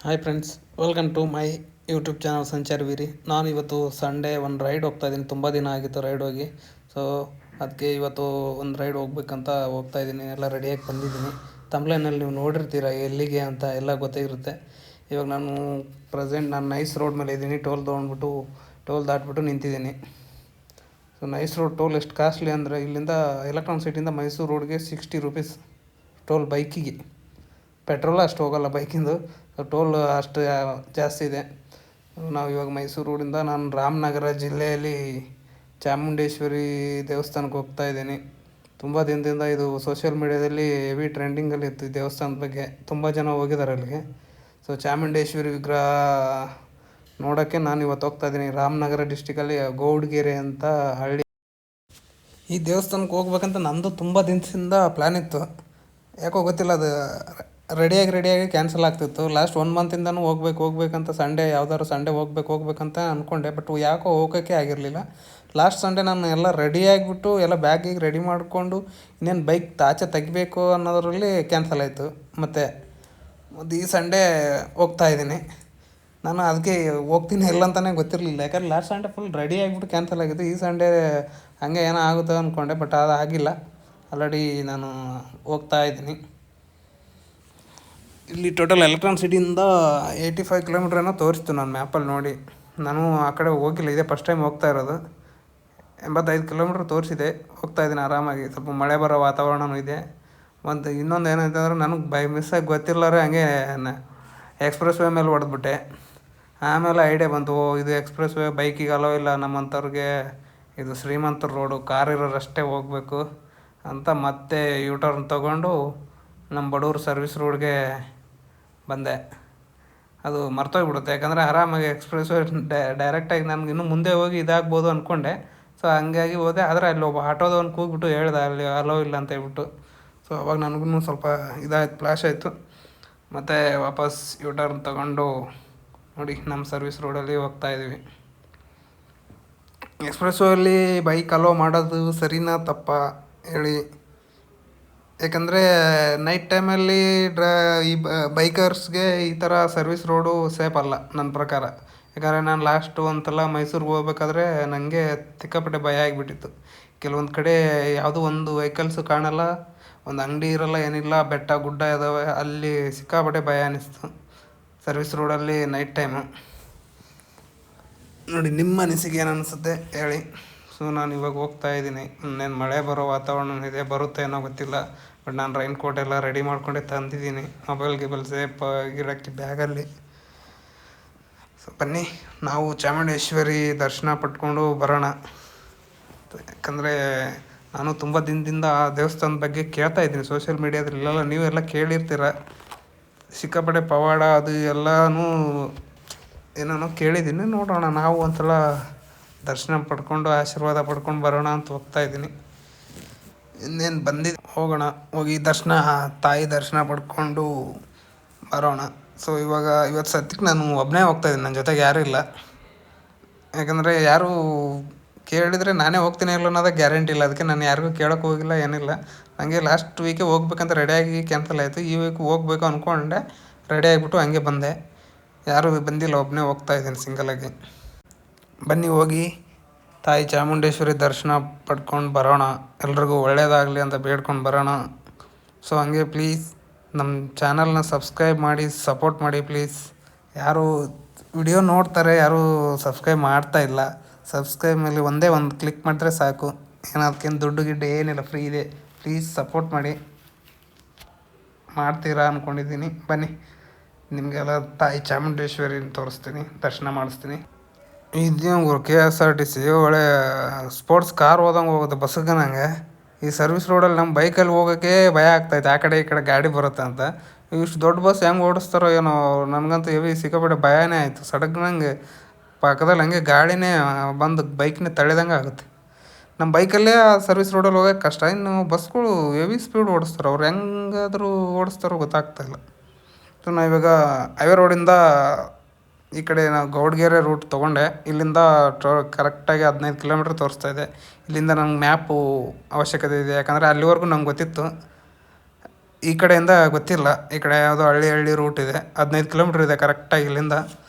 Hi friends, welcome to my YouTube channel Sancharaveeri. ನಾನು ಇವತ್ತು Sunday ಒಂದು ರೈಡ್ ಹೋಗ್ತಾಯಿದ್ದೀನಿ. ತುಂಬ ದಿನ ಆಗಿತ್ತು ರೈಡ್ ಹೋಗಿ. ಸೊ ಅದಕ್ಕೆ ಇವತ್ತು ಒಂದು ರೈಡ್ ಹೋಗ್ಬೇಕಂತ ಹೋಗ್ತಾಯಿದ್ದೀನಿ. ಎಲ್ಲ ರೆಡಿಯಾಗಿ ಬಂದಿದ್ದೀನಿ. ತಮ್ಲೈನಲ್ಲಿ ನೀವು ನೋಡಿರ್ತೀರ ಎಲ್ಲಿಗೆ ಅಂತ ಎಲ್ಲ ಗೊತ್ತಿರುತ್ತೆ. ಇವಾಗ ನಾನು ನೈಸ್ ರೋಡ್ ಮೇಲೆ ಇದ್ದೀನಿ. ಟೋಲ್ ದಾಟ್ಬಿಟ್ಟು ನಿಂತಿದ್ದೀನಿ. ಸೊ ನೈಸ್ ರೋಡ್ ಟೋಲ್ ಎಷ್ಟು ಕಾಸ್ಟ್ಲಿ ಅಂದರೆ, ಇಲ್ಲಿಂದ ಎಲೆಕ್ಟ್ರಾನಿಕ್ ಸಿಟಿಯಿಂದ ಮೈಸೂರು ರೋಡ್ಗೆ 60 ರೂಪೀಸ್ ಟೋಲ್ ಬೈಕಿಗೆ. ಪೆಟ್ರೋಲ್ ಅಷ್ಟು ಹೋಗೋಲ್ಲ ಬೈಕಿಂದು, ಟೋಲ್ ಅಷ್ಟು ಜಾಸ್ತಿ ಇದೆ. ನಾವು ಇವಾಗ ಮೈಸೂರು ರೋಡಿಂದ ನಾನು ರಾಮನಗರ ಜಿಲ್ಲೆಯಲ್ಲಿ ಚಾಮುಂಡೇಶ್ವರಿ ದೇವಸ್ಥಾನಕ್ಕೆ ಹೋಗ್ತಾಯಿದ್ದೀನಿ. ತುಂಬ ದಿನದಿಂದ ಇದು ಸೋಷಿಯಲ್ ಮೀಡ್ಯಾದಲ್ಲಿ ಹೆವಿ ಟ್ರೆಂಡಿಂಗಲ್ಲಿ ಇತ್ತು ಈ ದೇವಸ್ಥಾನದ ಬಗ್ಗೆ. ತುಂಬ ಜನ ಹೋಗಿದ್ದಾರೆ ಅಲ್ಲಿಗೆ. ಸೊ ಚಾಮುಂಡೇಶ್ವರಿ ವಿಗ್ರಹ ನೋಡೋಕ್ಕೆ ನಾನು ಇವತ್ತು ಹೋಗ್ತಾಯಿದ್ದೀನಿ. ರಾಮನಗರ ಡಿಸ್ಟಿಕಲ್ಲಿ ಗೌಡ್ಗೆರೆ ಅಂತ ಹಳ್ಳಿ. ಈ ದೇವಸ್ಥಾನಕ್ಕೆ ಹೋಗ್ಬೇಕಂತ ನಂದು ತುಂಬ ದಿನದಿಂದ ಪ್ಲ್ಯಾನ್ ಇತ್ತು. ಯಾಕೋ ಗೊತ್ತಿಲ್ಲ, ಅದು ರೆಡಿಯಾಗಿ ಕ್ಯಾನ್ಸಲ್ ಆಗ್ತಿತ್ತು. ಲಾಸ್ಟ್ 1 ಮಂತಿಂದನೂ ಹೋಗ್ಬೇಕಂತ ಯಾವ್ದಾದ್ರು ಸಂಡೇ ಹೋಗ್ಬೇಕಂತ ಅಂದ್ಕೊಂಡೆ. ಬಟ್ ಯಾಕೋ ಹೋಗೋಕ್ಕೆ ಆಗಿರಲಿಲ್ಲ. ಲಾಸ್ಟ್ ಸಂಡೇ ನಾನು ಎಲ್ಲ ರೆಡಿಯಾಗಿಬಿಟ್ಟು ಎಲ್ಲ ಬ್ಯಾಗಿಗೆ ರೆಡಿ ಮಾಡಿಕೊಂಡು ಇನ್ನೇನು ಬೈಕ್ ಆಚೆ ತೆಗಿಬೇಕು ಅನ್ನೋದರಲ್ಲಿ ಕ್ಯಾನ್ಸಲ್ ಆಯಿತು. ಮತ್ತು ಈ ಸಂಡೇ ಹೋಗ್ತಾಯಿದ್ದೀನಿ. ನಾನು ಅದಕ್ಕೆ ಹೋಗ್ತೀನಿ ಇಲ್ಲ ಅಂತಲೇ ಗೊತ್ತಿರಲಿಲ್ಲ. ಯಾಕಂದ್ರೆ ಲಾಸ್ಟ್ ಸಂಡೇ ಫುಲ್ ರೆಡಿ ಆಗಿಬಿಟ್ಟು ಕ್ಯಾನ್ಸಲ್ ಆಗಿತ್ತು. ಈ ಸಂಡೇ ಹಾಗೆ ಏನೋ ಆಗುತ್ತೋ ಅಂದ್ಕೊಂಡೆ, ಬಟ್ ಅದು ಆಗಿಲ್ಲ. ಆಲ್ರೆಡಿ ನಾನು ಹೋಗ್ತಾಯಿದ್ದೀನಿ. ಇಲ್ಲಿ ಟೋಟಲ್ ಎಲೆಕ್ಟ್ರಾನಿಕ್ ಸಿಟಿಯಿಂದ 85 ಕಿಲೋಮೀಟ್ರ್ ಏನೋ ತೋರಿಸ್ತು ನಾನು ಮ್ಯಾಪಲ್ಲಿ ನೋಡಿ. ನಾನು ಆ ಕಡೆ ಹೋಗಿಲ್ಲ, ಇದೇ ಫಸ್ಟ್ ಟೈಮ್ ಹೋಗ್ತಾ ಇರೋದು. 85 ಕಿಲೋಮೀಟ್ರ್ ತೋರಿಸಿದೆ. ಹೋಗ್ತಾಯಿದ್ದೀನಿ ಆರಾಮಾಗಿ. ಸ್ವಲ್ಪ ಮಳೆ ಬರೋ ವಾತಾವರಣವೂ ಇದೆ. ಮತ್ತು ಇನ್ನೊಂದು ಏನೈತೆ ಅಂದರೆ, ನನಗೆ ಬೈ ಮಿಸ್ಸಾಗಿ ಗೊತ್ತಿಲ್ಲರೆ ಹಂಗೆ ಎಕ್ಸ್ಪ್ರೆಸ್ ವೇ ಮೇಲೆ ಹೊಡೆದ್ಬಿಟ್ಟೆ. ಆಮೇಲೆ ಐಡಿಯಾ ಬಂತು, ಇದು ಎಕ್ಸ್ಪ್ರೆಸ್ ವೇ ಬೈಕಿಗೆ ಅಲೋ ಇಲ್ಲ, ನಮ್ಮಂಥವ್ರಿಗೆ ಇದು ಶ್ರೀಮಂತರ ರೋಡು, ಕಾರ್ ಇರೋರಷ್ಟೇ ಹೋಗಬೇಕು ಅಂತ ಮತ್ತೆ ಯೂಟರ್ನ್ ತೊಗೊಂಡು ನಮ್ಮ ಬಡವ್ರ ಸರ್ವಿಸ್ ರೋಡ್ಗೆ ಬಂದೆ. ಅದು ಮರ್ತೋಗ್ಬಿಡುತ್ತೆ. ಯಾಕಂದರೆ ಆರಾಮಾಗಿ ಎಕ್ಸ್ಪ್ರೆಸ್ ವೇ ಡೈರೆಕ್ಟಾಗಿ ನನಗೆ ಇನ್ನೂ ಮುಂದೆ ಹೋಗಿ ಇದಾಗ್ಬೋದು ಅಂದ್ಕೊಂಡೆ. ಸೊ ಹಂಗಾಗಿ ಹೋದೆ. ಆದರೆ ಅಲ್ಲಿ ಒಬ್ಬ ಆಟೋದವನು ಕೂಗ್ಬಿಟ್ಟು ಹೇಳ್ದೆ ಅಲ್ಲಿ ಅಲೋ ಇಲ್ಲ ಅಂತ ಹೇಳ್ಬಿಟ್ಟು. ಸೊ ಅವಾಗ ನನಗೂ ಸ್ವಲ್ಪ ಫ್ಲಾಶ್ ಆಯಿತು. ಮತ್ತು ವಾಪಸ್ ಯೂಟರ್ನ್ ತೊಗೊಂಡು ನೋಡಿ ನಮ್ಮ ಸರ್ವಿಸ್ ರೋಡಲ್ಲಿ ಹೋಗ್ತಾಯಿದ್ದೀವಿ. ಎಕ್ಸ್ಪ್ರೆಸ್ ವೇಯಲ್ಲಿ ಬೈಕ್ ಅಲೋ ಮಾಡೋದು ಸರಿನಾ ತಪ್ಪಾ ಹೇಳಿ? ಯಾಕಂದರೆ ನೈಟ್ ಟೈಮಲ್ಲಿ ಈ ಬೈಕರ್ಸ್ಗೆ ಈ ಥರ ಸರ್ವಿಸ್ ರೋಡು ಸೇಫ್ ಅಲ್ಲ ನನ್ನ ಪ್ರಕಾರ. ಯಾಕಂದರೆ ನಾನು ಒಂದು ಸಲ ಮೈಸೂರಿಗೆ ಹೋಗ್ಬೇಕಾದ್ರೆ ನನಗೆ ಸಿಕ್ಕಾಪಟ್ಟೆ ಭಯ ಆಗಿಬಿಟ್ಟಿತ್ತು. ಕೆಲವೊಂದು ಕಡೆ ಯಾವುದೋ ಒಂದು ವೆಹಿಕಲ್ಸು ಕಾಣಲ್ಲ, ಒಂದು ಅಂಗಡಿ ಇರೋಲ್ಲ, ಏನಿಲ್ಲ, ಬೆಟ್ಟ ಗುಡ್ಡ ಇದ್ದಾವೆ. ಅಲ್ಲಿ ಸಿಕ್ಕಾಪಟ್ಟೆ ಭಯ ಅನ್ನಿಸ್ತು ಸರ್ವಿಸ್ ರೋಡಲ್ಲಿ ನೈಟ್ ಟೈಮು. ನೋಡಿ, ನಿಮ್ಮ ಅನಿಸಿಕೆ ಏನು ಅನಿಸುತ್ತೆ ಹೇಳಿ. ಸೊ ನಾನು ಇವಾಗ ಹೋಗ್ತಾಯಿದ್ದೀನಿ. ಇನ್ನೇನು ಮಳೆ ಬರೋ ವಾತಾವರಣ ಇದೆ, ಬರುತ್ತೆ ಏನೋ ಗೊತ್ತಿಲ್ಲ. ಬಟ್ ನಾನು ರೈನ್ ಕೋಟ್ ಎಲ್ಲ ರೆಡಿ ಮಾಡ್ಕೊಂಡೆ ತಂದಿದ್ದೀನಿ, ಮೊಬೈಲ್ ಸೇಫ್ ಆಗಿರೋಕ್ಕೆ ಬ್ಯಾಗಲ್ಲಿ. ಸೊ ಬನ್ನಿ, ನಾವು ಚಾಮುಂಡೇಶ್ವರಿ ದರ್ಶನ ಪಡ್ಕೊಂಡು ಬರೋಣ. ಯಾಕಂದರೆ ನಾನು ತುಂಬ ದಿನದಿಂದ ಆ ದೇವಸ್ಥಾನದ ಬಗ್ಗೆ ಕೇಳ್ತಾ ಇದ್ದೀನಿ ಸೋಷಿಯಲ್ ಮೀಡ್ಯಾದಲ್ಲೆಲ್ಲ. ನೀವೆಲ್ಲ ಕೇಳಿರ್ತೀರ, ಸಿಕ್ಕಾಪಟ್ಟೆ ಪವಾಡ ಅದು ಎಲ್ಲನೂ ಏನೇನೋ ಕೇಳಿದ್ದೀನಿ. ನೋಡೋಣ, ನಾವು ಒಂದ್ಸಲ ದರ್ಶನ ಪಡ್ಕೊಂಡು ಆಶೀರ್ವಾದ ಪಡ್ಕೊಂಡು ಬರೋಣ ಅಂತ ಹೋಗ್ತಾಯಿದ್ದೀನಿ. ಇನ್ನೇನು ಹೋಗೋಣ, ಹೋಗಿ ತಾಯಿ ದರ್ಶನ ಪಡ್ಕೊಂಡು ಬರೋಣ. ಸೊ ಇವತ್ತು ಸದ್ಯಕ್ಕೆ ನಾನು ಒಬ್ಬನೇ ಹೋಗ್ತಾಯಿದ್ದೀನಿ, ನನ್ನ ಜೊತೆಗೆ ಯಾರೂ ಇಲ್ಲ. ಯಾಕಂದರೆ ಯಾರೂ ಕೇಳಿದರೆ ನಾನೇ ಹೋಗ್ತೀನಿ ಇಲ್ಲ ಅನ್ನೋದೇ ಗ್ಯಾರಂಟಿ ಇಲ್ಲ. ಅದಕ್ಕೆ ನಾನು ಯಾರಿಗೂ ಕೇಳೋಕ್ಕೆ ಹೋಗಿಲ್ಲ, ಏನಿಲ್ಲ. ನನಗೆ ಲಾಸ್ಟ್ ವೀಕೆ ಹೋಗ್ಬೇಕಂತ ರೆಡಿಯಾಗಿ ಕ್ಯಾನ್ಸಲ್ ಆಯಿತು. ಈ ವೀಕ್ ಹೋಗ್ಬೇಕು ಅಂದ್ಕೊಂಡೆ, ರೆಡಿ ಆಗಿಬಿಟ್ಟು ಹಂಗೆ ಬಂದೆ. ಯಾರೂ ಬಂದಿಲ್ಲ, ಒಬ್ಬನೇ ಹೋಗ್ತಾಯಿದ್ದೀನಿ ಸಿಂಗಲಾಗಿ. ಬನ್ನಿ, ಹೋಗಿ ತಾಯಿ ಚಾಮುಂಡೇಶ್ವರಿ ದರ್ಶನ ಪಡ್ಕೊಂಡು ಬರೋಣ. ಎಲ್ರಿಗೂ ಒಳ್ಳೆಯದಾಗಲಿ ಅಂತ ಬೇಡ್ಕೊಂಡು ಬರೋಣ. ಸೊ ಹಂಗೆ ಪ್ಲೀಸ್ ನಮ್ಮ ಚಾನಲ್ನ ಸಬ್ಸ್ಕ್ರೈಬ್ ಮಾಡಿ, ಸಪೋರ್ಟ್ ಮಾಡಿ ಪ್ಲೀಸ್. ಯಾರು ವಿಡಿಯೋ ನೋಡ್ತಾರೆ, ಯಾರೂ ಸಬ್ಸ್ಕ್ರೈಬ್ ಮಾಡ್ತಾಯಿಲ್ಲ. ಸಬ್ಸ್ಕ್ರೈಬ್ ಮೇಲೆ ಒಂದೇ ಒಂದು ಕ್ಲಿಕ್ ಮಾಡಿದ್ರೆ ಸಾಕು. ಅದಕ್ಕೇನು ದುಡ್ಡು ಗಿಡ್ಡು ಏನಿಲ್ಲ, ಫ್ರೀ ಇದೆ. ಪ್ಲೀಸ್ ಸಪೋರ್ಟ್ ಮಾಡಿ. ಮಾಡ್ತೀರಾ ಅಂದ್ಕೊಂಡಿದ್ದೀನಿ. ಬನ್ನಿ, ನಿಮಗೆಲ್ಲ ತಾಯಿ ಚಾಮುಂಡೇಶ್ವರಿನ ತೋರಿಸ್ತೀನಿ, ದರ್ಶನ ಮಾಡಿಸ್ತೀನಿ. ಇದು KSRTC ಒಳ್ಳೆ ಸ್ಪೋರ್ಟ್ಸ್ ಕಾರ್ ಹೋದಂಗೆ ಹೋಗುತ್ತೆ ಬಸ್ಸಿಗೆ. ನನಗೆ ಈ ಸರ್ವಿಸ್ ರೋಡಲ್ಲಿ ನಮ್ಮ ಬೈಕಲ್ಲಿ ಹೋಗೋಕ್ಕೆ ಭಯ ಆಗ್ತಾಯಿತ್ತು, ಆ ಕಡೆ ಈ ಕಡೆ ಗಾಡಿ ಬರುತ್ತೆ ಅಂತ. ಇಷ್ಟು ದೊಡ್ಡ ಬಸ್ ಹೆಂಗೆ ಓಡಿಸ್ತಾರೋ ಏನೋ, ನನಗಂತೂ ಹೆವಿ ಸಿಕ್ಕಾಪಟ್ಟೆ ಭಯನೇ ಆಯಿತು. ಸಡನ್ನಾಗಿ ಪಕ್ಕದಲ್ಲಿ ಹಂಗೆ ಗಾಡಿನೇ ಬಂದು ಬೈಕ್ನೇ ತಳ್ಳಿದಂಗೆ ಆಗುತ್ತೆ. ನಮ್ಮ ಬೈಕಲ್ಲೇ ಆ ಸರ್ವಿಸ್ ರೋಡಲ್ಲಿ ಹೋಗೋಕ್ಕೆ ಕಷ್ಟ, ಇನ್ನು ಬಸ್ಗಳು ಹೆವಿ ಸ್ಪೀಡ್ ಓಡಿಸ್ತಾರೆ. ಅವ್ರು ಹೆಂಗಾದರೂ ಓಡಿಸ್ತಾರೋ ಗೊತ್ತಾಗ್ತಾಯಿಲ್ಲ. ಸೊ ನಾವು ಇವಾಗ ಹೈವೇ ರೋಡಿಂದ ಈ ಕಡೆ ನಾವು ಗೌಡ್ಗೆರೆ ರೂಟ್ ತೊಗೊಂಡೆ. ಇಲ್ಲಿಂದ ಕರೆಕ್ಟಾಗಿ 15 ಕಿಲೋಮೀಟ್ರ್ ತೋರಿಸ್ತಾ ಇದೆ. ಇಲ್ಲಿಂದ ನಂಗೆ ಮ್ಯಾಪು ಅವಶ್ಯಕತೆ ಇದೆ, ಯಾಕಂದರೆ ಅಲ್ಲಿವರೆಗೂ ನಂಗೆ ಗೊತ್ತಿತ್ತು. ಈ ಕಡೆಯಿಂದ ಗೊತ್ತಿಲ್ಲ, ಈ ಕಡೆ ಯಾವುದೋ ಹಳ್ಳಿ ರೂಟ್ ಇದೆ, 15 ಕಿಲೋಮೀಟ್ರ್ ಇದೆ ಕರೆಕ್ಟಾಗಿ ಇಲ್ಲಿಂದ.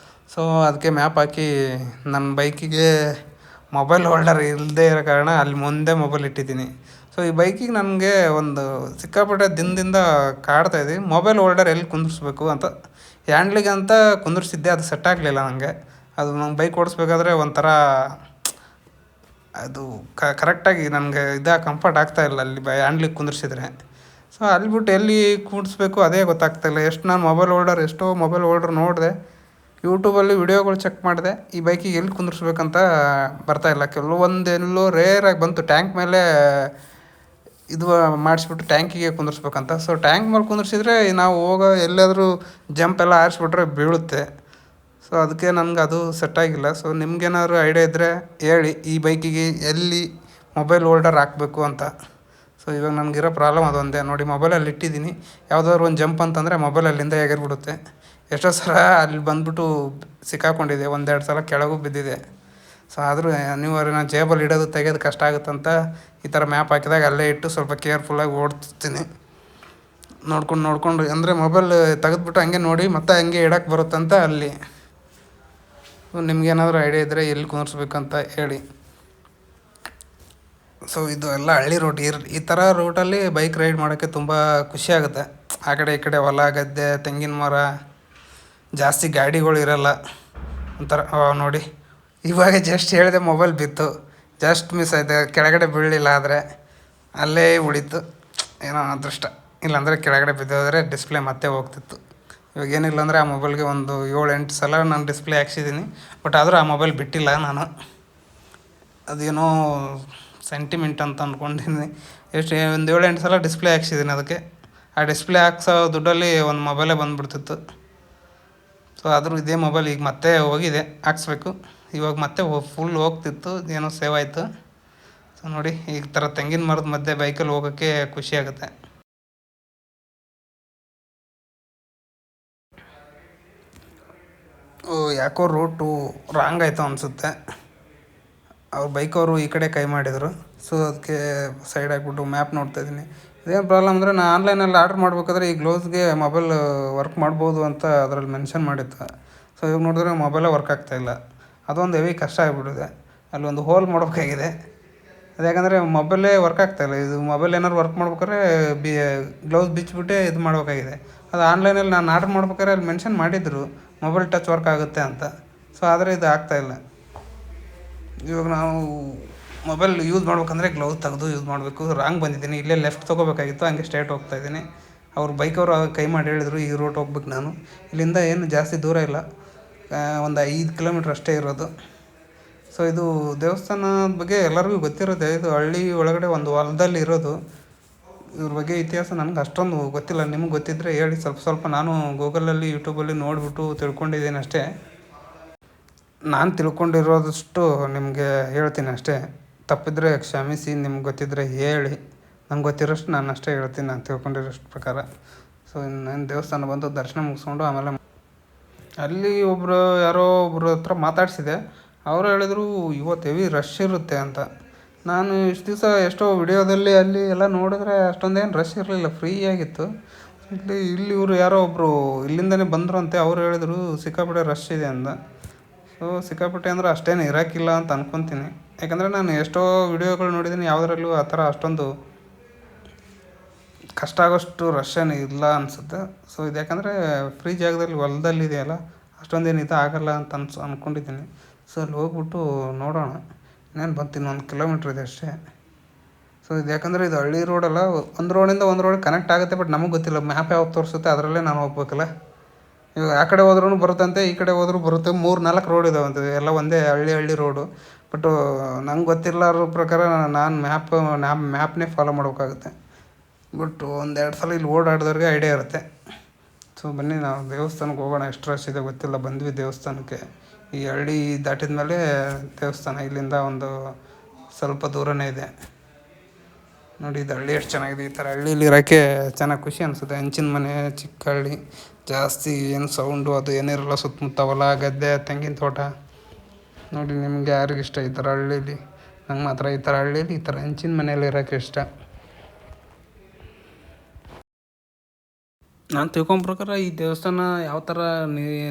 ಸೊ ಅದಕ್ಕೆ ಮ್ಯಾಪ್ ಹಾಕಿ ನನ್ನ ಬೈಕಿಗೆ ಮೊಬೈಲ್ ಹೋಲ್ಡರ್ ಇಲ್ಲದೇ ಇರೋ ಕಾರಣ ಅಲ್ಲಿ ಮುಂದೆ ಮೊಬೈಲ್ ಇಟ್ಟಿದ್ದೀನಿ. ಸೊ ಈ ಬೈಕಿಗೆ ನನಗೆ ಒಂದು ಸಿಕ್ಕಾಪಟ್ಟೆ ದಿನದಿಂದ ಕಾಡ್ತಾಯಿದೆ, ಮೊಬೈಲ್ ಹೋಲ್ಡರ್ ಎಲ್ಲಿ ಕುಂದಿರ್ಸ್ಬೇಕು ಅಂತ. ಹ್ಯಾಂಡ್ಲಿಗೆ ಅಂತ ಕುಂದಿರ್ಸಿದ್ದೆ, ಅದು ಸೆಟ್ ಆಗಲಿಲ್ಲ ನನಗೆ. ಅದು ನಂಗೆ ಬೈಕ್ ಓಡಿಸ್ಬೇಕಾದ್ರೆ ಒಂಥರ ಅದು ಕರೆಕ್ಟಾಗಿ ನನಗೆ ಕಂಫರ್ಟ್ ಆಗ್ತಾಯಿಲ್ಲ ಅಲ್ಲಿ ಹ್ಯಾಂಡ್ಲಿಗೆ ಕುಂದಿರ್ಸಿದ್ರೆ. ಸೊ ಅಲ್ಲಿ ಬಿಟ್ಟು ಎಲ್ಲಿ ಕೂಡಿಸ್ಬೇಕು ಅದೇ ಗೊತ್ತಾಗ್ತಾಯಿಲ್ಲ. ನಾನು ಎಷ್ಟೋ ಮೊಬೈಲ್ ಹೋಲ್ಡರ್ ನೋಡಿದೆ, ಯೂಟ್ಯೂಬಲ್ಲಿ ವಿಡಿಯೋಗಳು ಚೆಕ್ ಮಾಡಿದೆ, ಈ ಬೈಕಿಗೆ ಎಲ್ಲಿ ಕುಂದಿರ್ಸ್ಬೇಕಂತ ಬರ್ತಾಯಿಲ್ಲ. ಕೆಲವೊಂದೆಲ್ಲೋ ರೇರಾಗಿ ಬಂತು, ಟ್ಯಾಂಕ್ ಮೇಲೆ ಇದು ಮಾಡಿಸ್ಬಿಟ್ಟು ಟ್ಯಾಂಕಿಗೆ ಕುಂದಿರ್ಸ್ಬೇಕಂತ. ಸೊ ಟ್ಯಾಂಕ್ ಮೇಲೆ ಕುಂದಿರ್ಸಿದ್ರೆ ನಾವು ಎಲ್ಲಾದರೂ ಜಂಪ್ ಎಲ್ಲ ಆರಿಸ್ಬಿಟ್ರೆ ಬೀಳುತ್ತೆ. ಸೊ ಅದಕ್ಕೆ ನನಗೆ ಅದು ಸೆಟ್ಟಾಗಿಲ್ಲ. ಸೊ ನಿಮ್ಗೇನಾದ್ರು ಐಡಿಯಾ ಇದ್ದರೆ ಹೇಳಿ, ಈ ಬೈಕಿಗೆ ಎಲ್ಲಿ ಮೊಬೈಲ್ ಹೋಲ್ಡರ್ ಹಾಕಬೇಕು ಅಂತ. ಸೊ ಇವಾಗ ನನಗಿರೋ ಪ್ರಾಬ್ಲಮ್ ಅದೊಂದೇ ನೋಡಿ, ಮೊಬೈಲಲ್ಲಿ ಇಟ್ಟಿದ್ದೀನಿ, ಯಾವುದಾದ್ರು ಒಂದು ಜಂಪ್ ಅಂತಂದರೆ ಮೊಬೈಲ್ ಅಲ್ಲಿಂದ ಎಗರ್ಬಿಡುತ್ತೆ. ಎಷ್ಟೋ ಸಲ ಅಲ್ಲಿ ಬಂದುಬಿಟ್ಟು ಸಿಕ್ಕಾಕೊಂಡಿದೆ, 1-2 ಸಲ ಕೆಳಗೂ ಬಿದ್ದಿದೆ. ಸೊ ಆದರೂ ನೀವು ನಾನು ಜೇಬಲ್ಲಿ ಇಡೋದು ತೆಗೆಯೋದು ಕಷ್ಟ ಆಗುತ್ತಂತ ಈ ಥರ ಮ್ಯಾಪ್ ಹಾಕಿದಾಗ ಅಲ್ಲೇ ಇಟ್ಟು ಸ್ವಲ್ಪ ಕೇರ್ಫುಲ್ಲಾಗಿ ಓಡಿಸ್ತೀನಿ. ನೋಡ್ಕೊಂಡು ಅಂದರೆ ಮೊಬೈಲ್ ತೆಗೆದ್ಬಿಟ್ಟು ಹಂಗೆ ನೋಡಿ ಮತ್ತೆ ಹಂಗೆ ಇಡೋಕ್ಕೆ ಬರುತ್ತಂತ ಅಲ್ಲಿ. ನಿಮ್ಗೇನಾದರೂ ಐಡಿಯಾ ಇದ್ದರೆ ಎಲ್ಲಿ ಕುಂದಿರ್ಸ್ಬೇಕಂತ ಹೇಳಿ. ಸೊ ಇದು ಎಲ್ಲ ಹಳ್ಳಿ ರೂಟ್, ಈ ಥರ ರೂಟಲ್ಲಿ ಬೈಕ್ ರೈಡ್ ಮಾಡೋಕ್ಕೆ ತುಂಬ ಖುಷಿಯಾಗುತ್ತೆ. ಆ ಕಡೆ ಈ ಕಡೆ ಹೊಲ ಗದ್ದೆ, ತೆಂಗಿನ ಮರ, ಜಾಸ್ತಿ ಗಾಡಿಗಳು ಇರೋಲ್ಲ. ಒಂಥರ ನೋಡಿ, ಇವಾಗ ಜಸ್ಟ್ ಹೇಳಿದೆ ಮೊಬೈಲ್ ಬಿತ್ತು, ಜಸ್ಟ್ ಮಿಸ್ ಆಯಿತು, ಕೆಳಗಡೆ ಬೀಳಲಿಲ್ಲ, ಆದರೆ ಅಲ್ಲೇ ಉಳಿತು. ಏನೋ ಅದೃಷ್ಟ, ಇಲ್ಲಾಂದರೆ ಕೆಳಗಡೆ ಬಿದ್ದೋದ್ರೆ ಡಿಸ್ಪ್ಲೇ ಮತ್ತೆ ಹೋಗ್ತಿತ್ತು. ಇವಾಗ ಏನಿಲ್ಲ ಅಂದರೆ ಆ ಮೊಬೈಲ್ಗೆ ಒಂದು 7-8 ಸಲ ನಾನು ಡಿಸ್ಪ್ಲೇ ಹಾಕ್ಸಿದ್ದೀನಿ, ಬಟ್ ಆದರೂ ಆ ಮೊಬೈಲ್ ಬಿಟ್ಟಿಲ್ಲ ನಾನು. ಅದೇನೋ ಸೆಂಟಿಮೆಂಟ್ ಅಂತ ಅಂದ್ಕೊಂಡಿದ್ದೀನಿ. ಒಂದು 7-8 ಸಲ ಡಿಸ್ಪ್ಲೇ ಹಾಕ್ಸಿದ್ದೀನಿ ಅದಕ್ಕೆ. ಆ ಡಿಸ್ಪ್ಲೇ ಹಾಕ್ಸೋ ದುಡ್ಡಲ್ಲಿ ಒಂದು ಮೊಬೈಲೇ ಬಂದುಬಿಡ್ತಿತ್ತು. ಸೊ ಆದರೂ ಇದೇ ಮೊಬೈಲ್ ಈಗ ಮತ್ತೆ ಹೋಗಿದೆ, ಹಾಕ್ಸ್ಬೇಕು. ಇವಾಗ ಮತ್ತೆ ಫುಲ್ ಹೋಗ್ತಿತ್ತು, ಏನೋ ಸೇವ್ ಆಯಿತು. ಸೊ ನೋಡಿ, ಈ ಥರ ತೆಂಗಿನ ಮರದ ಮಧ್ಯೆ ಬೈಕಲ್ಲಿ ಹೋಗೋಕ್ಕೆ ಖುಷಿಯಾಗುತ್ತೆ. ಯಾಕೋ ರೂಟು ರಾಂಗ್ ಆಯಿತು ಅನಿಸುತ್ತೆ. ಅವ್ರು ಬೈಕವರು ಈ ಕಡೆ ಕೈ ಮಾಡಿದರು. ಸೊ ಅದಕ್ಕೆ ಸೈಡ್ ಆಗಿಬಿಟ್ಟು ಮ್ಯಾಪ್ ನೋಡ್ತಾಯಿದ್ದೀನಿ. ಇದೇನು ಪ್ರಾಬ್ಲಮ್ ಅಂದರೆ, ನಾನು ಆನ್ಲೈನಲ್ಲಿ ಆರ್ಡ್ರ್ ಮಾಡಬೇಕಾದ್ರೆ ಈ ಗ್ಲೌಸ್ಗೆ ಮೊಬೈಲ್ ವರ್ಕ್ ಮಾಡ್ಬೋದು ಅಂತ ಅದರಲ್ಲಿ ಮೆನ್ಷನ್ ಮಾಡಿತ್ತು. ಸೊ ಇವಾಗ ನೋಡಿದ್ರೆ ಮೊಬೈಲೇ ವರ್ಕ್ ಆಗ್ತಾಯಿಲ್ಲ. ಅದೊಂದು ಹೆವಿ ಕಷ್ಟ ಆಗಿಬಿಟ್ಟಿದೆ. ಅಲ್ಲೊಂದು ಹೋಲ್ ಮಾಡಬೇಕಾಗಿದೆ. ಅದು ಯಾಕಂದರೆ ಮೊಬೈಲೇ ವರ್ಕ್ ಆಗ್ತಾಯಿಲ್ಲ. ಇದು ಮೊಬೈಲ್ ಏನಾದ್ರು ವರ್ಕ್ ಮಾಡ್ಬೇಕಾದ್ರೆ ಗ್ಲೌಸ್ ಬಿಚ್ಚಿಬಿಟ್ಟೆ ಇದು ಮಾಡಬೇಕಾಗಿದೆ. ಅದು ಆನ್ಲೈನಲ್ಲಿ ನಾನು ಆರ್ಡ್ರ್ ಮಾಡ್ಬೇಕಾದ್ರೆ ಅಲ್ಲಿ ಮೆನ್ಷನ್ ಮಾಡಿದ್ರು ಮೊಬೈಲ್ ಟಚ್ ವರ್ಕ್ ಆಗುತ್ತೆ ಅಂತ. ಸೊ ಆದರೆ ಇದು ಆಗ್ತಾಯಿಲ್ಲ. ಇವಾಗ ನಾವು ಮೊಬೈಲ್ ಯೂಸ್ ಮಾಡ್ಬೇಕಂದ್ರೆ ಗ್ಲೌಸ್ ತೆಗೆದು ಯೂಸ್ ಮಾಡಬೇಕು. ರಾಂಗ್ ಬಂದಿದ್ದೀನಿ, ಇಲ್ಲೇ ಲೆಫ್ಟ್ ತೊಗೋಬೇಕಾಗಿತ್ತು, ಹಂಗೆ ಸ್ಟ್ರೇಟ್ ಹೋಗ್ತಾಯಿದ್ದೀನಿ. ಅವ್ರು ಬೈಕವರು ಕೈ ಮಾಡಿ ಹೇಳಿದ್ರು ಈ ರೂಟ್ ಹೋಗ್ಬೇಕು. ನಾನು ಇಲ್ಲಿಂದ ಏನು ಜಾಸ್ತಿ ದೂರ ಇಲ್ಲ, ಒಂದು 5 ಕಿಲೋಮೀಟ್ರ್ ಅಷ್ಟೇ ಇರೋದು. ಸೊ ಇದು ದೇವಸ್ಥಾನದ ಬಗ್ಗೆ ಎಲ್ಲರಿಗೂ ಗೊತ್ತಿರುತ್ತೆ. ಇದು ಹಳ್ಳಿ ಒಳಗಡೆ ಒಂದು ಹೊಲದಲ್ಲಿ ಇರೋದು. ಇವ್ರ ಬಗ್ಗೆ ಇತಿಹಾಸ ನನಗೆ ಅಷ್ಟೊಂದು ಗೊತ್ತಿಲ್ಲ. ನಿಮ್ಗೆ ಗೊತ್ತಿದ್ದರೆ ಹೇಳಿ. ಸ್ವಲ್ಪ ನಾನು ಗೂಗಲಲ್ಲಿ ಯೂಟ್ಯೂಬಲ್ಲಿ ನೋಡಿಬಿಟ್ಟು ತಿಳ್ಕೊಂಡಿದ್ದೀನಿ ಅಷ್ಟೇ. ನಾನು ತಿಳ್ಕೊಂಡಿರೋದಷ್ಟು ನಿಮಗೆ ಹೇಳ್ತೀನಿ ಅಷ್ಟೇ. ತಪ್ಪಿದರೆ ಕ್ಷಮಿಸಿ, ನಿಮ್ಗೆ ಗೊತ್ತಿದ್ದರೆ ಹೇಳಿ. ನಂಗೆ ಗೊತ್ತಿರೋಷ್ಟು ನಾನು ಅಷ್ಟೇ ಹೇಳ್ತೀನಿ, ನಾನು ತಿಳ್ಕೊಂಡಿರೋಷ್ಟು ಪ್ರಕಾರ. ಸೊ ನಾನು ದೇವಸ್ಥಾನ ಬಂದು ದರ್ಶನ ಮುಗಿಸ್ಕೊಂಡು ಆಮೇಲೆ ಅಲ್ಲಿ ಯಾರೋ ಒಬ್ಬರ ಹತ್ರ ಮಾತಾಡಿಸಿದೆ. ಅವರು ಹೇಳಿದ್ರು ಇವತ್ತು ಹೆವಿ ರಶ್ ಇರುತ್ತೆ ಅಂತ. ನಾನು ಇಷ್ಟು ದಿವಸ ಎಷ್ಟೋ ವಿಡಿಯೋದಲ್ಲಿ ಅಲ್ಲಿ ಎಲ್ಲ ನೋಡಿದ್ರೆ ಅಷ್ಟೊಂದೇನು ರಶ್ ಇರಲಿಲ್ಲ, ಫ್ರೀ ಆಗಿತ್ತು. ಇಲ್ಲಿ ಇವರು ಯಾರೋ ಒಬ್ಬರು ಇಲ್ಲಿಂದನೇ ಬಂದರು ಅಂತೆ. ಅವ್ರು ಹೇಳಿದ್ರು ಸಿಕ್ಕಾಪಟ್ಟೆ ರಶ್ ಇದೆ ಅಂದ. ಸೊ ಸಿಕ್ಕಾಪಟ್ಟೆ ಅಂದರೆ ಅಷ್ಟೇನು ಇರೋಕ್ಕಿಲ್ಲ ಅಂತ ಅಂದ್ಕೊತೀನಿ. ಯಾಕಂದರೆ ನಾನು ಎಷ್ಟೋ ವಿಡಿಯೋಗಳು ನೋಡಿದ್ದೀನಿ, ಯಾವುದರಲ್ಲೂ ಆ ಥರ ಅಷ್ಟೊಂದು ಕಷ್ಟ ಆಗೋಷ್ಟು ರಶ್ ಏನು ಇಲ್ಲ ಅನಿಸುತ್ತೆ. ಸೊ ಇದು ಯಾಕಂದರೆ ಫ್ರೀ ಜಾಗದಲ್ಲಿ ಹೊಲದಲ್ಲಿದೆಯಲ್ಲ, ಅಷ್ಟೊಂದೇನು ಇದು ಆಗೋಲ್ಲ ಅಂತ ಅಂದ್ಕೊಂಡಿದ್ದೀನಿ. ಸೊ ಅಲ್ಲಿ ಹೋಗ್ಬಿಟ್ಟು ನೋಡೋಣ. ಇನ್ನೇನು ಬಂತು, ಇನ್ನೊಂದು ಕಿಲೋಮೀಟ್ರ್ ಇದೆ ಅಷ್ಟೇ. ಸೊ ಇದು ಯಾಕಂದರೆ ಇದು ಹಳ್ಳಿ ರೋಡಲ್ಲ, ಒಂದು ರೋಡಿಂದ ಒಂದು ರೋಡ್ ಕನೆಕ್ಟ್ ಆಗುತ್ತೆ. ಬಟ್ ನಮಗೆ ಗೊತ್ತಿಲ್ಲ, ಮ್ಯಾಪ್ ಯಾವಾಗ ತೋರಿಸುತ್ತೆ ಅದರಲ್ಲೇ ನಾನು ಹೋಗ್ಬೇಕಲ್ಲ. ಇವಾಗ ಆ ಕಡೆ ಹೋದ್ರೂ ಬರುತ್ತಂತೆ, ಈ ಕಡೆ ಹೋದ್ರೂ ಬರುತ್ತೆ. 3-4 ರೋಡ್ ಇದಾವಂತೆ, ಎಲ್ಲ ಒಂದೇ ಹಳ್ಳಿ ರೋಡು. ಬಟ್ಟು ನಂಗೆ ಗೊತ್ತಿರಲಾರ ಪ್ರಕಾರ ನಾನು ಮ್ಯಾಪ್ನೇ ಫಾಲೋ ಮಾಡ್ಬೇಕಾಗುತ್ತೆ. ಬಟ್ 1-2 ಸಲ ಇಲ್ಲಿ ಓಡಾಡಿದವ್ರಿಗೆ ಐಡಿಯಾ ಇರುತ್ತೆ. ಸೊ ಬನ್ನಿ, ನಾವು ದೇವಸ್ಥಾನಕ್ಕೆ ಹೋಗೋಣ. ಎಷ್ಟು ರಶ್ ಇದೆ ಗೊತ್ತಿಲ್ಲ. ಬಂದ್ವಿ ದೇವಸ್ಥಾನಕ್ಕೆ. ಈ ಹಳ್ಳಿ ದಾಟಿದ ಮೇಲೆ ದೇವಸ್ಥಾನ, ಇಲ್ಲಿಂದ ಒಂದು ಸ್ವಲ್ಪ ದೂರನೇ ಇದೆ. ನೋಡಿ ಇದು ಹಳ್ಳಿ ಎಷ್ಟು ಚೆನ್ನಾಗಿದೆ. ಈ ಥರ ಹಳ್ಳಿಲಿ ಇರೋಕ್ಕೆ ಚೆನ್ನಾಗಿ ಖುಷಿ ಅನಿಸುತ್ತೆ. ಹಂಚಿನ ಮನೆ, ಚಿಕ್ಕ ಹಳ್ಳಿ, ಜಾಸ್ತಿ ಏನು ಸೌಂಡು ಅದು ಏನಿರಲ್ಲ. ಸುತ್ತಮುತ್ತ ಹೊಲ ಗದ್ದೆ, ತೆಂಗಿನ ತೋಟ. ನೋಡಿ ನಿಮಗೆ ಯಾರಿಗಿಷ್ಟ ಈ ಥರ ಹಳ್ಳೀಲಿ? ನಂಗೆ ಮಾತ್ರ ಈ ಥರ ಹಳ್ಳೀಲಿ ಈ ಥರ ಹಂಚಿನ ಮನೆಯಲ್ಲಿ ಇರೋಕ್ಕೆ ಇಷ್ಟ. ನಾನು ತಿಳ್ಕೊಂಡ ಪ್ರಕಾರ ಈ ದೇವಸ್ಥಾನ ಯಾವ ಥರ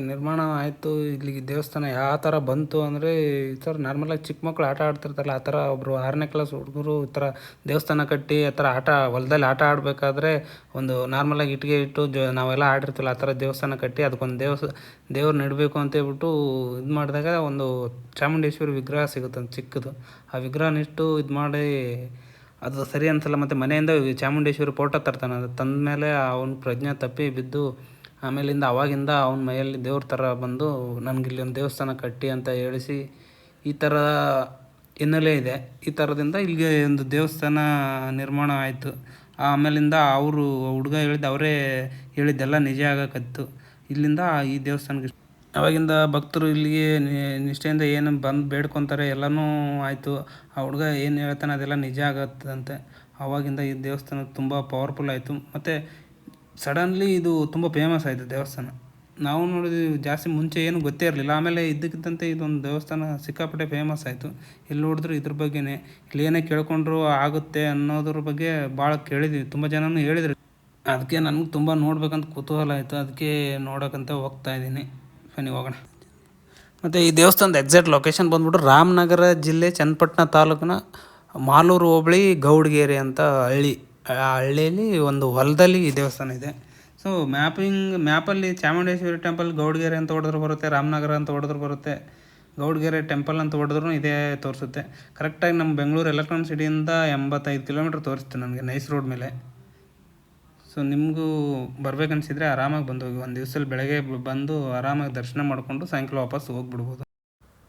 ನಿರ್ಮಾಣ ಆಯಿತು, ಇಲ್ಲಿಗೆ ದೇವಸ್ಥಾನ ಯಾವ ಥರ ಬಂತು ಅಂದರೆ, ಈ ಥರ ನಾರ್ಮಲಾಗಿ ಚಿಕ್ಕ ಮಕ್ಳು ಆಟ ಆಡ್ತಿರ್ತಾರಲ್ಲ, ಆ ಥರ ಒಬ್ಬರು 6ನೇ ಕ್ಲಾಸ್ ಹುಡುಗರು ಈ ಥರ ದೇವಸ್ಥಾನ ಕಟ್ಟಿ ಆ ಥರ ಹೊಲದಲ್ಲಿ ಆಟ ಆಡಬೇಕಾದ್ರೆ ಒಂದು ನಾರ್ಮಲಾಗಿ ಇಟ್ಟಿಗೆ ಇಟ್ಟು ನಾವೆಲ್ಲ ಆಡಿರ್ತೀವಲ್ಲ, ಆ ಥರ ದೇವಸ್ಥಾನ ಕಟ್ಟಿ ಅದಕ್ಕೊಂದು ದೇವ್ರು ನೆಡಬೇಕು ಅಂತ ಹೇಳ್ಬಿಟ್ಟು ಇದು ಮಾಡಿದಾಗ ಒಂದು ಚಾಮುಂಡೇಶ್ವರಿ ವಿಗ್ರಹ ಸಿಗುತ್ತೆ ಚಿಕ್ಕದು. ಆ ವಿಗ್ರಹನಿಟ್ಟು ಇದು ಮಾಡಿ ಅದು ಸರಿ ಅನಿಸಲ್ಲ. ಮತ್ತು ಮನೆಯಿಂದ ಚಾಮುಂಡೇಶ್ವರಿ ಫೋಟೋ ತರ್ತಾನೆ. ಅದು ತಂದ ಮೇಲೆ ಅವ್ನ ಪ್ರಜ್ಞೆ ತಪ್ಪಿ ಬಿದ್ದು ಆಮೇಲಿಂದ ಅವಾಗಿಂದ ಅವನ ಮೈಯಲ್ಲಿ ದೇವ್ರ ಥರ ಬಂದು ನನಗಿಲ್ಲಿ ಒಂದು ದೇವಸ್ಥಾನ ಕಟ್ಟಿ ಅಂತ ಹೇಳಿಸಿ ಈ ಥರ ಹಿನ್ನೆಲೆ ಇದೆ. ಈ ಥರದಿಂದ ಇಲ್ಲಿಗೆ ಒಂದು ದೇವಸ್ಥಾನ ನಿರ್ಮಾಣ ಆಯಿತು. ಆಮೇಲಿಂದ ಅವರು ಹುಡುಗ ಹೇಳಿದ್ದು ಅವರೇ ಹೇಳಿದ್ದೆಲ್ಲ ನಿಜ ಆಗಕತ್ತು. ಇಲ್ಲಿಂದ ಈ ದೇವಸ್ಥಾನಕ್ಕೆ ಅವಾಗಿಂದ ಭಕ್ತರು ಇಲ್ಲಿಗೆ ನಿಷ್ಠೆಯಿಂದ ಏನು ಬಂದು ಬೇಡ್ಕೊತಾರೆ, ಎಲ್ಲನೂ ಆಯಿತು. ಆ ಹುಡುಗ ಏನು ಹೇಳ್ತಾನೆ ಅದೆಲ್ಲ ನಿಜ ಆಗತ್ತಂತೆ. ಆವಾಗಿಂದ ಈ ದೇವಸ್ಥಾನ ತುಂಬ ಪವರ್ಫುಲ್ ಆಯಿತು. ಮತ್ತು ಸಡನ್ಲಿ ಇದು ತುಂಬ ಫೇಮಸ್ ಆಯಿತು ದೇವಸ್ಥಾನ. ನಾವು ನೋಡಿದ್ವಿ ಜಾಸ್ತಿ ಮುಂಚೆ ಏನು ಗೊತ್ತೇ ಇರಲಿಲ್ಲ. ಆಮೇಲೆ ಇದ್ದಕ್ಕಿದ್ದಂತೆ ಇದೊಂದು ದೇವಸ್ಥಾನ ಸಿಕ್ಕಾಪಟ್ಟೆ ಫೇಮಸ್ ಆಯಿತು. ಎಲ್ಲಿ ನೋಡಿದ್ರು ಇದ್ರ ಬಗ್ಗೆನೇ, ಇಲ್ಲಿ ಏನೇ ಕೇಳ್ಕೊಂಡ್ರು ಆಗುತ್ತೆ ಅನ್ನೋದ್ರ ಬಗ್ಗೆ ಭಾಳ ಕೇಳಿದ್ವಿ. ತುಂಬ ಜನನೂ ಹೇಳಿದ್ರು. ಅದಕ್ಕೆ ನನಗೆ ತುಂಬ ನೋಡ್ಬೇಕಂತ ಕುತೂಹಲ ಆಯಿತು. ಅದಕ್ಕೆ ನೋಡೋಕ್ಕಂತ ಹೋಗ್ತಾಯಿದ್ದೀನಿ. ಬನ್ನಿ ಹೋಗೋಣ. ಮತ್ತು ಈ ದೇವಸ್ಥಾನದ ಎಕ್ಸಾಕ್ಟ್ ಲೊಕೇಶನ್ ಬಂದ್ಬಿಟ್ಟು ರಾಮನಗರ ಜಿಲ್ಲೆ ಚನ್ನಪಟ್ಟಣ ತಾಲೂಕಿನ ಮಾಲೂರು ಹೋಬಳಿ ಗೌಡ್ಗೆರೆ ಅಂತ ಹಳ್ಳಿ. ಆ ಹಳ್ಳಿಯಲ್ಲಿ ಒಂದು ಹೊಲದಲ್ಲಿ ಈ ದೇವಸ್ಥಾನ ಇದೆ. ಸೊ ಮ್ಯಾಪಲ್ಲಿ ಚಾಮುಂಡೇಶ್ವರಿ ಟೆಂಪಲ್ ಗೌಡ್ಗೆರೆ ಅಂತ ಹೊಡೆದ್ರು ಬರುತ್ತೆ, ರಾಮನಗರ ಅಂತ ಹೊಡೆದ್ರು ಬರುತ್ತೆ, ಗೌಡ್ಗೆರೆ ಟೆಂಪಲ್ ಅಂತ ಹೊಡೆದ್ರು ಇದೇ ತೋರಿಸುತ್ತೆ. ಕರೆಕ್ಟಾಗಿ ನಮ್ಮ ಬೆಂಗಳೂರು ಎಲೆಕ್ಟ್ರಾನಿಕ್ ಸಿಟಿಯಿಂದ 85 ಕಿಲೋಮೀಟ್ರ್ ತೋರಿಸ್ತು ನನಗೆ, ನೈಸ್ ರೋಡ್ ಮೇಲೆ. ಸೊ ನಿಮಗೂ ಬರ್ಬೇಕನ್ಸಿದ್ರೆ ಆರಾಮಾಗಿ ಬಂದು ಹೋಗಿ. ಒಂದು ದಿವ್ಸದಲ್ಲಿ ಬೆಳಗ್ಗೆ ಬಂದು ಆರಾಮಾಗಿ ದರ್ಶನ ಮಾಡಿಕೊಂಡು ಸಾಯಂಕಾಲ ವಾಪಸ್ ಹೋಗ್ಬಿಡ್ಬೋದು.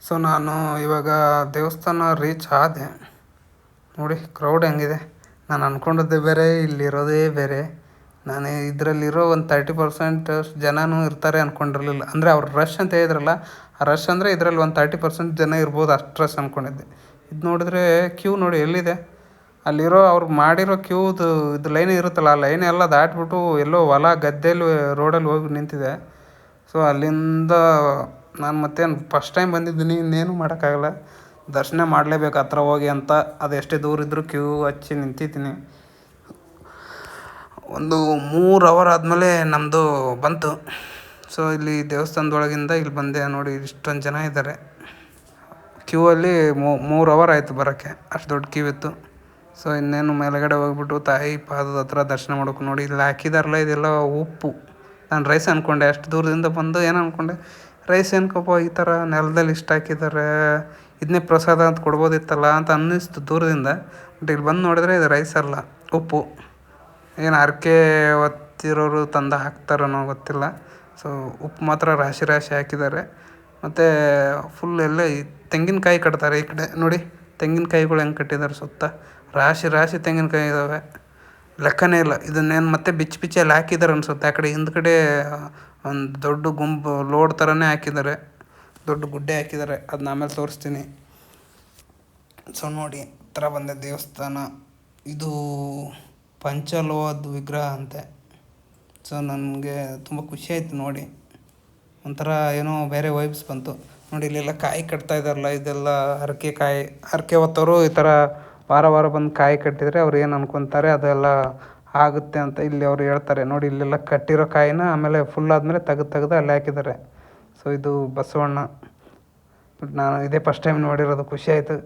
ಸೊ ನಾನು ಇವಾಗ ದೇವಸ್ಥಾನ ರೀಚ್ ಆದೆ. ನೋಡಿ ಕ್ರೌಡ್ ಹೆಂಗಿದೆ. ನಾನು ಅಂದ್ಕೊಂಡಿದ್ದೆ ಬೇರೆ, ಇಲ್ಲಿರೋದೇ ಬೇರೆ. ನಾನು ಇದರಲ್ಲಿರೋ ಒಂದು 30% ಜನನೂ ಇರ್ತಾರೆ ಅಂದ್ಕೊಂಡಿರಲಿಲ್ಲ. ಅಂದರೆ ಅವ್ರು ರಶ್ ಅಂತ ಹೇಳಿದ್ರಲ್ಲ, ಆ ರಶ್ ಅಂದರೆ ಇದರಲ್ಲಿ ಒಂದು 30% ಜನ ಇರ್ಬೋದು, ಅಷ್ಟು ರಶ್ ಅಂದ್ಕೊಂಡಿದ್ದೆ. ಇದು ನೋಡಿದ್ರೆ ಕ್ಯೂ ನೋಡಿ ಎಲ್ಲಿದೆ. ಅಲ್ಲಿರೋ ಅವ್ರು ಮಾಡಿರೋ ಇದು ಲೈನ್ ಇರುತ್ತಲ್ಲ, ಆ ಲೈನ್ ಎಲ್ಲ ದಾಟ್ಬಿಟ್ಟು ಎಲ್ಲೋ ಹೊಲ ಗದ್ದೆಯಲ್ಲಿ ರೋಡಲ್ಲಿ ಹೋಗಿ ನಿಂತಿದೆ. ಸೊ ಅಲ್ಲಿಂದ ನಾನು ಮತ್ತೇನು ಫಸ್ಟ್ ಟೈಮ್ ಬಂದಿದ್ದೀನಿ, ಇನ್ನೇನು ಮಾಡೋಕ್ಕಾಗಲ್ಲ, ದರ್ಶನ ಮಾಡಲೇಬೇಕು ಹತ್ರ ಹೋಗಿ ಅಂತ. ಅದೆಷ್ಟೇ ದೂರ ಇದ್ದರೂ ಕ್ಯೂ ಹಚ್ಚಿ ನಿಂತಿದ್ದೀನಿ. ಒಂದು 3 ಅವರ್ ಆದಮೇಲೆ ನಮ್ಮದು ಬಂತು. ಸೊ ಇಲ್ಲಿ ದೇವಸ್ಥಾನದೊಳಗಿಂದ ಇಲ್ಲಿ ಬಂದೆ. ನೋಡಿ ಇಷ್ಟೊಂದು ಜನ ಇದ್ದಾರೆ ಕ್ಯೂ ಅಲ್ಲಿ. 3 ಅವರ್ ಆಯಿತು ಬರೋಕ್ಕೆ, ಅಷ್ಟು ದೊಡ್ಡ ಕ್ಯೂ ಇತ್ತು. ಸೊ ಇನ್ನೇನು ಮೇಲುಗಡೆ ಹೋಗ್ಬಿಟ್ಟು ತಾಯಿ ಪಾದದ ಹತ್ರ ದರ್ಶನ ಮಾಡೋಕೆ. ನೋಡಿ ಇಲ್ಲಿ ಹಾಕಿದಾರಲ್ಲ, ಇದೆಲ್ಲ ಉಪ್ಪು. ನಾನು ರೈಸ್ ಅಂದ್ಕೊಂಡೆ, ಅಷ್ಟು ದೂರದಿಂದ ಬಂದು ಏನು ಅಂದ್ಕೊಂಡೆ, ರೈಸ್ ಏನಕ್ಕಪ್ಪ ಈ ಥರ ನೆಲದಲ್ಲಿ ಇಷ್ಟು ಹಾಕಿದ್ದಾರೆ, ಇದನ್ನೇ ಪ್ರಸಾದ ಅಂತ ಕೊಡ್ಬೋದಿತ್ತಲ್ಲ ಅಂತ ಅನ್ನಿಸ್ತು ದೂರದಿಂದ. ಬಟ್ ಇಲ್ಲಿ ಬಂದು ನೋಡಿದ್ರೆ ಇದು ರೈಸ್ ಅಲ್ಲ, ಉಪ್ಪು. ಏನು ಹರಕೆ ಹೊತ್ತಿರೋರು ತಂದು ಹಾಕ್ತಾರನೋ ಗೊತ್ತಿಲ್ಲ. ಸೊ ಉಪ್ಪು ಮಾತ್ರ ರಾಶಿ ರಾಶಿ ಹಾಕಿದ್ದಾರೆ. ಮತ್ತು ಫುಲ್ ಎಲ್ಲ ತೆಂಗಿನಕಾಯಿ ಕಟ್ತಾರೆ ಈ ಕಡೆ. ನೋಡಿ ತೆಂಗಿನಕಾಯಿಗಳು ಹೆಂಗೆ ಕಟ್ಟಿದ್ದಾರೆ, ಸುತ್ತ ರಾಶಿ ರಾಶಿ ತೆಂಗಿನಕಾಯಿ ಇದ್ದಾವೆ, ಲೆಕ್ಕನೇ ಇಲ್ಲ. ಇದನ್ನೇನು ಮತ್ತೆ ಬಿಚ್ಚಲ್ಲಿ ಹಾಕಿದ್ದಾರೆ ಅನಿಸುತ್ತೆ. ಆ ಕಡೆ ಹಿಂದ್ಗಡೆ ಒಂದು ದೊಡ್ಡ ಗುಂಪು ಲೋಡ್ ಥರನೇ ಹಾಕಿದ್ದಾರೆ, ದೊಡ್ಡ ಗುಡ್ಡೆ ಹಾಕಿದ್ದಾರೆ. ಅದನ್ನ ಆಮೇಲೆ ತೋರಿಸ್ತೀನಿ. ಸೊ ನೋಡಿ ಹತ್ರ ಬಂದೆ ದೇವಸ್ಥಾನ. ಇದು ಪಂಚಲೋಹದ ವಿಗ್ರಹ ಅಂತೆ. ಸೊ ನನಗೆ ತುಂಬ ಖುಷಿ ಆಯಿತು ನೋಡಿ, ಒಂಥರ ಏನೋ ಬೇರೆ ವೈಬ್ಸ್ ಬಂತು. ನೋಡಿ ಇಲ್ಲೆಲ್ಲ ಕಾಯಿ ಕಟ್ತಾ ಇದ್ದಾರಲ್ಲ, ಇದೆಲ್ಲ ಹರಕೆ ಹೊತ್ತವರು ಈ ಥರ ವಾರ ಬಂದು ಕಾಯಿ ಕಟ್ಟಿದರೆ ಅವ್ರು ಏನು ಅನ್ಕೊತಾರೆ ಅದೆಲ್ಲ ಆಗುತ್ತೆ ಅಂತ ಇಲ್ಲಿ ಅವ್ರು ಹೇಳ್ತಾರೆ. ನೋಡಿ ಇಲ್ಲೆಲ್ಲ ಕಟ್ಟಿರೋ ಕಾಯಿನ ಆಮೇಲೆ ಫುಲ್ ಆದಮೇಲೆ ತೆಗೆದು ಅಲ್ಲಿ ಹಾಕಿದ್ದಾರೆ. ಸೊ ಇದು ಬಸವಣ್ಣ. ನಾನು ಇದೇ ಫಸ್ಟ್ ಟೈಮ್ ನೋಡಿರೋದು, ಖುಷಿ ಆಯಿತು.